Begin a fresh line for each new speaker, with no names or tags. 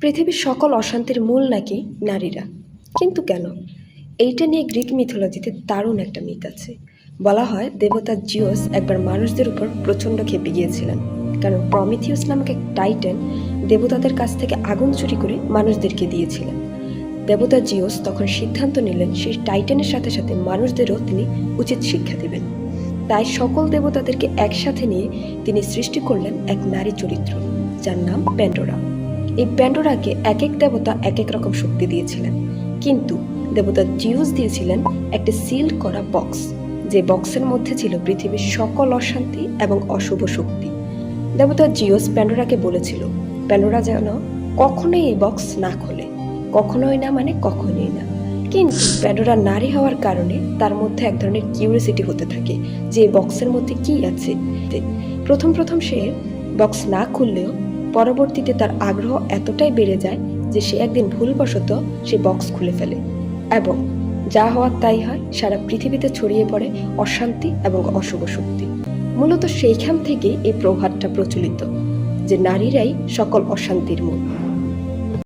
পৃথিবীর সকল অশান্তির মূল নাকি নারীরা। কিন্তু কেন? এইটা নিয়ে গ্রিক মিথোলজিতে দারুণ একটা মিথ আছে। বলা হয় দেবতা জিওস একবার মানুষদের উপর প্রচণ্ড ক্ষেপে গিয়েছিলেন, কারণ প্রমিথিউস নামক এক টাইটান দেবতাদের কাছ থেকে আগুন চুরি করে মানুষদেরকে দিয়েছিলেন। দেবতা জিওস তখন সিদ্ধান্ত নিলেন সেই টাইটানের সাথে সাথে মানুষদেরও তিনি উচিত শিক্ষা দেবেন। তাই সকল দেবতাদেরকে একসাথে নিয়ে তিনি সৃষ্টি করলেন এক নারী চরিত্র, যার নাম প্যান্ডোরা। এই প্যান্ডোরাকে এক এক দেবতা এক এক রকম শক্তি দিয়েছিলেন, কিন্তু দেবতা জিউস দিয়েছিলেন একটি সিল করা বক্স, যে বক্সের মধ্যে ছিল পৃথিবীর সকল অশান্তি এবং অশুভ শক্তি। দেবতা জিউস প্যান্ডোরাকে বলেছিল প্যান্ডোরা যেন কখনোই এই বক্স না খোলে, কখনোই না মানে কখনোই না। কিন্তু প্যান্ডোরা নারী হওয়ার কারণে তার মধ্যে এক ধরনের কিউরিওসিটি হতে থাকে যে এই বক্সের মধ্যে কি আছে। প্রথম প্রথম সে বক্স না খুললেও পরবর্তীতে তার আগ্রহ এতটাই বেড়ে যায় যে সে একদিন ভুলবশত সে বক্স খুলে ফেলে, এবং যা হওয়ার তাই হয়, সারা পৃথিবীতে ছড়িয়ে পড়ে অশান্তি এবং অশুভ শক্তি। মূলত সেইখান থেকে এই প্রভাবটা প্রচলিত যে নারীরাই সকল অশান্তির মূল।